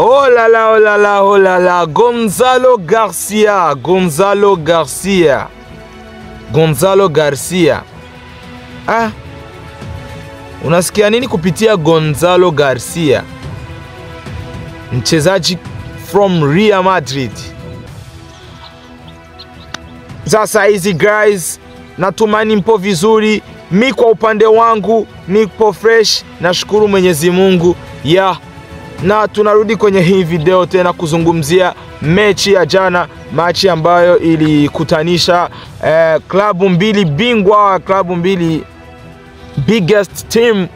Oh là là, oh là là, oh là là. Gonzalo Garcia. Ah. Unasikia nini kupitia Gonzalo Garcia? Mchezaji from Real Madrid. Sasa hizi guys, natumani mpo vizuri. Mi kwa upande wangu nipo fresh, nashukuru Mwenyezi Mungu. Na tunarudi kwenye hii video tena kuzungumzia mechi ya jana, mechi ambayo ilikutanisha klabu mbili bingwa, klabu mbili biggest team,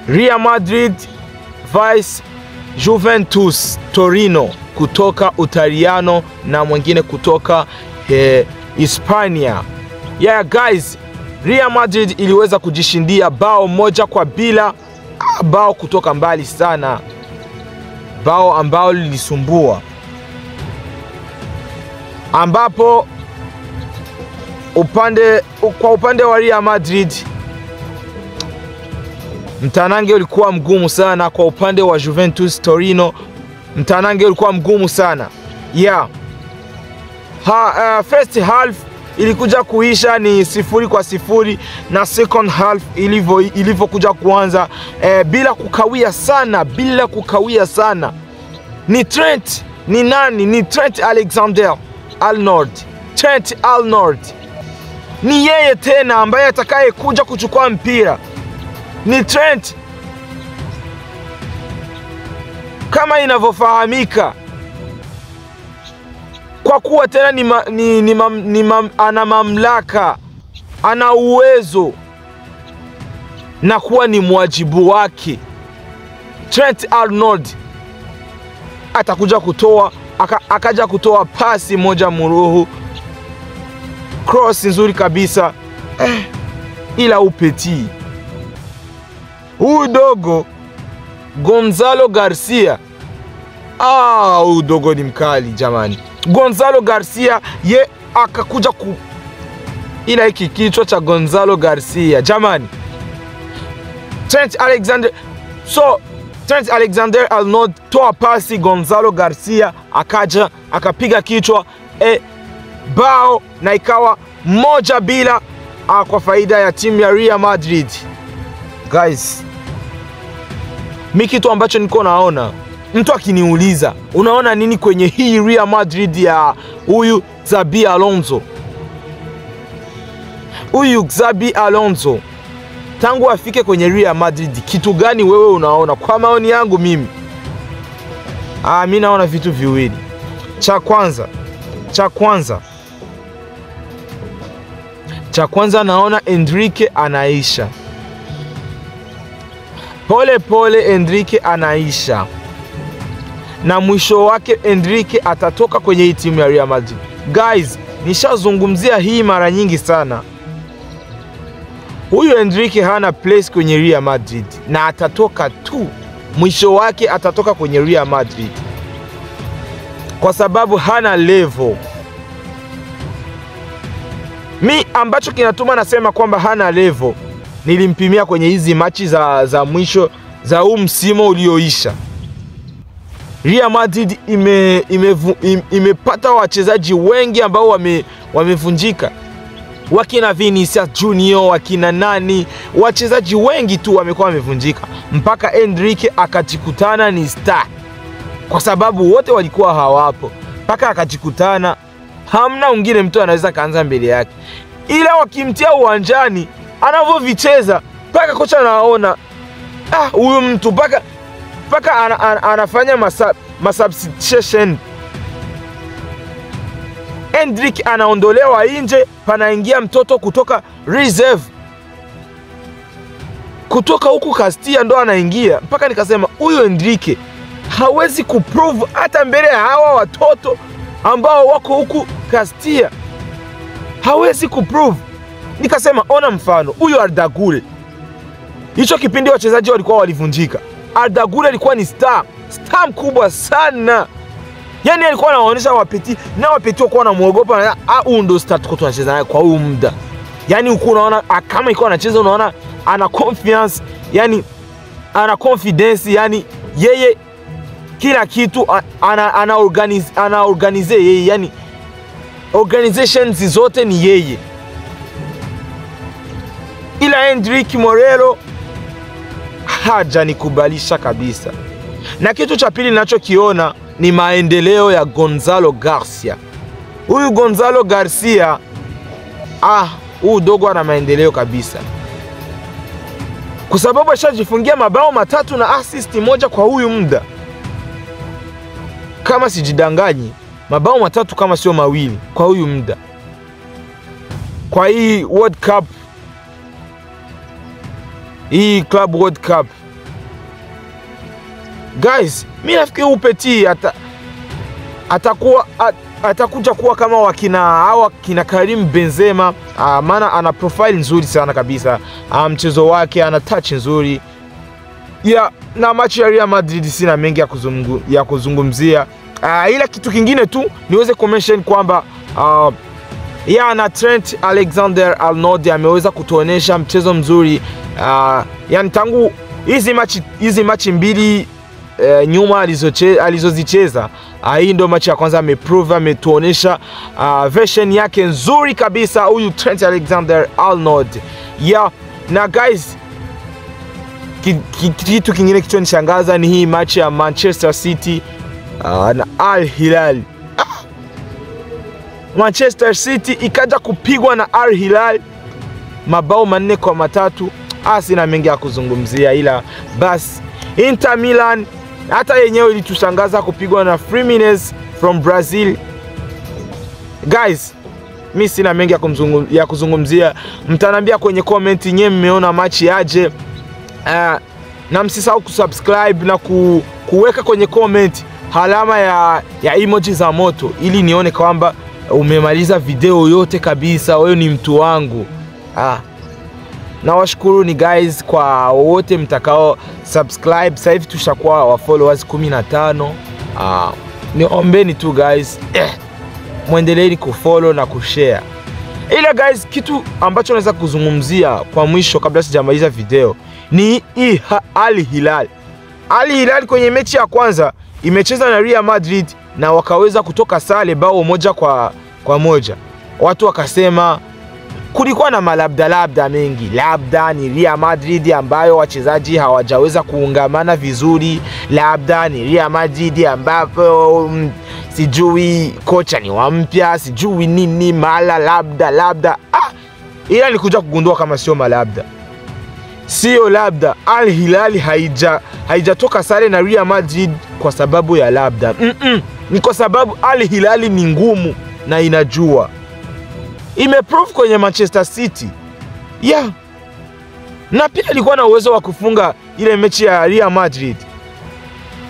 Real Madrid vs Juventus Torino kutoka Utaliano na mwingine kutoka Hispania. Guys, Real Madrid iliweza kujishindia bao 1-0, bao kutoka mbali sana, bao ambao lilisumbua, ambapo kwa upande wa Real Madrid mtanange ulikuwa mgumu sana. Kwa upande wa Juventus Torino mtanange ulikuwa mgumu sana. First half ilikuja kuisha ni 0-0, na second half ilivyokuja kuanza bila kukawia sana. Ni Trent, ni nani? Ni Trent Alexander-Arnold. Trent Arnold ni yeye tena ambaye atakaye kuja kuchukua mpira. Ni Trent, kama inavyofahamika, kwa kuwa tena ana mamlaka, ana uwezo na kuwa ni mwajibu wake. Trent Arnold atakuja akaja kutoa pasi moja muruhu, cross nzuri kabisa, ila upeti dogo Gonzalo Garcia. Dogo ni mkali jamani. Gonzalo Garcia akakuja ila hiki kichwa cha Gonzalo Garcia jamani. Trent Alexander-Arnold toa pasi, Gonzalo Garcia akaja akapiga kichwa, bao, na ikawa 1-0 kwa faida ya timu ya Real Madrid. Guys, mimi kitu ambacho niko naona, mtu akiniuliza unaona nini kwenye hii Real Madrid ya huyu Xabi Alonso tangu afike kwenye Real Madrid, kitu gani wewe unaona? Kwa maoni yangu mimi naona vitu viwili. Cha kwanza naona Enrique anaisha pole Enrique anaisha, na mwisho wake Enrique atatoka kwenye hii timu ya Real Madrid. Guys, nishazungumzia hii mara nyingi sana. Huyu Enrique hana place kwenye Real Madrid, na atatoka tu, mwisho wake atatoka kwenye Real Madrid kwa sababu hana level. Mi ambacho kinatuma nasema kwamba hana level, nilimpimia kwenye hizi machi za mwisho za huu msimu ulioisha. Real Madrid imepata wachezaji wengi ambao wamevunjika. Wakina Vinicius Junior, wakina nani, wachezaji wengi tu wamekuwa wamevunjika, mpaka Enrique akajikutana ni star, kwa sababu wote walikuwa hawapo, mpaka akajikutana hamna mwingine mtu anaweza kaanza mbele yake. Ila wakimtia uwanjani anavyovicheza, mpaka kocha anaona huyu mtu mpaka anafanya substitution. Enrique anaondolewa nje, panaingia mtoto kutoka reserve, kutoka huku Castilla ndo anaingia. Mpaka nikasema huyu Enrique hawezi kuprove hata mbele ya hawa watoto ambao wako huku Castilla, hawezi kuprove. Nikasema ona mfano huyu Arda Güler, hicho kipindi wachezaji walikuwa walivunjika, Arda Güler alikuwa ni star mkubwa sana. Yani alikuwa anaonyesha wapeti, na wapeti wako wanamuogopa, na huyu ndo star tuko tunacheza naye kwa huu muda. Yani uko unaona kama iko anacheza, unaona ana confidence, yani ana confidence, yani yeye kila kitu ana organize yeye, yani organizations zote ni yeye. Ila Endrick Morero hajanikubalisha kabisa. Na kitu cha pili ninachokiona ni maendeleo ya Gonzalo Garcia. Huyu Gonzalo Garcia, huyu dogo ana maendeleo kabisa, kwa sababu ashajifungia mabao 3 na assist 1 kwa huyu muda. Kama sijidanganyi, mabao 3 kama sio 2 kwa huyu muda, kwa hii World Cup, hii Club World Cup. Guys, mimi nafikiri Upeti atakuja kuwa kama wakina Karim Benzema, maana ana profile nzuri sana kabisa. Mchezo wake ana touch nzuri. Na match ya Real Madrid sina mengi ya kuzungumzia. Ila kitu kingine tu niweze kumention kwamba na Trent Alexander-Arnold ameweza kutuonesha mchezo mzuri. Yani tangu hizi match mbili nyuma alizozicheza, hii ndo match ya kwanza ametuonesha version yake nzuri kabisa huyu Trent Alexander-Arnold. Na guys, kitu kingine kichonishangaza ni hii match ya Manchester City na Al Hilal. Manchester City ikaja kupigwa na Al Hilal mabao 4-3. Sina mengi ya kuzungumzia, ila basi Inter Milan hata yenyewe ilitushangaza kupigwa na Fluminense from Brazil. Guys, mimi sina mengi ya kuzungumzia. Mtanambia kwenye comment nyewe mmeona match aje. Na msisahau kusubscribe na kuweka kwenye comment alama ya emoji za moto, ili nione kwamba umemaliza video yote kabisa, wewe ni mtu wangu. Na washukuru ni guys kwa wote mtakao subscribe. Sasa hivi tushakuwa wa followers 15. Niombeni tu guys, muendelee kufollow na kushare. Ila guys, kitu ambacho naweza kuzungumzia kwa mwisho kabla sijamaliza video ni Al Hilal. Al Hilal kwenye mechi ya kwanza imecheza na Real Madrid na wakaweza kutoka sare bao 1-1. Watu wakasema kulikuwa na malabda mengi, labda ni Real Madrid ambayo wachezaji hawajaweza kuungamana vizuri, labda ni Real Madrid ambapo sijui kocha ni wampya, sijui nini mala labda. Ila nilikuja kugundua kama sio malabda, sio labda. Al Hilal haijatoka sare na Real Madrid kwa sababu ya labda. Ni kwa sababu Al Hilal ni ngumu na inajua. Imeprove kwenye Manchester City. Na pia ilikuwa na uwezo wa kufunga ile mechi ya Real Madrid.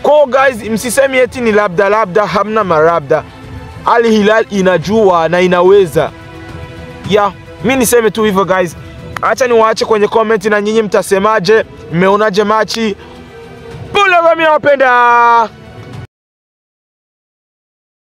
Kwa guys, msisemi eti ni labda, hamna marabda. Al Hilal inajua na inaweza. Mimi niseme tu hivyo guys. Acha niwaache kwenye comment na nyinyi mtasemaje, mmeonaje machi. Pula, mimi nawapenda.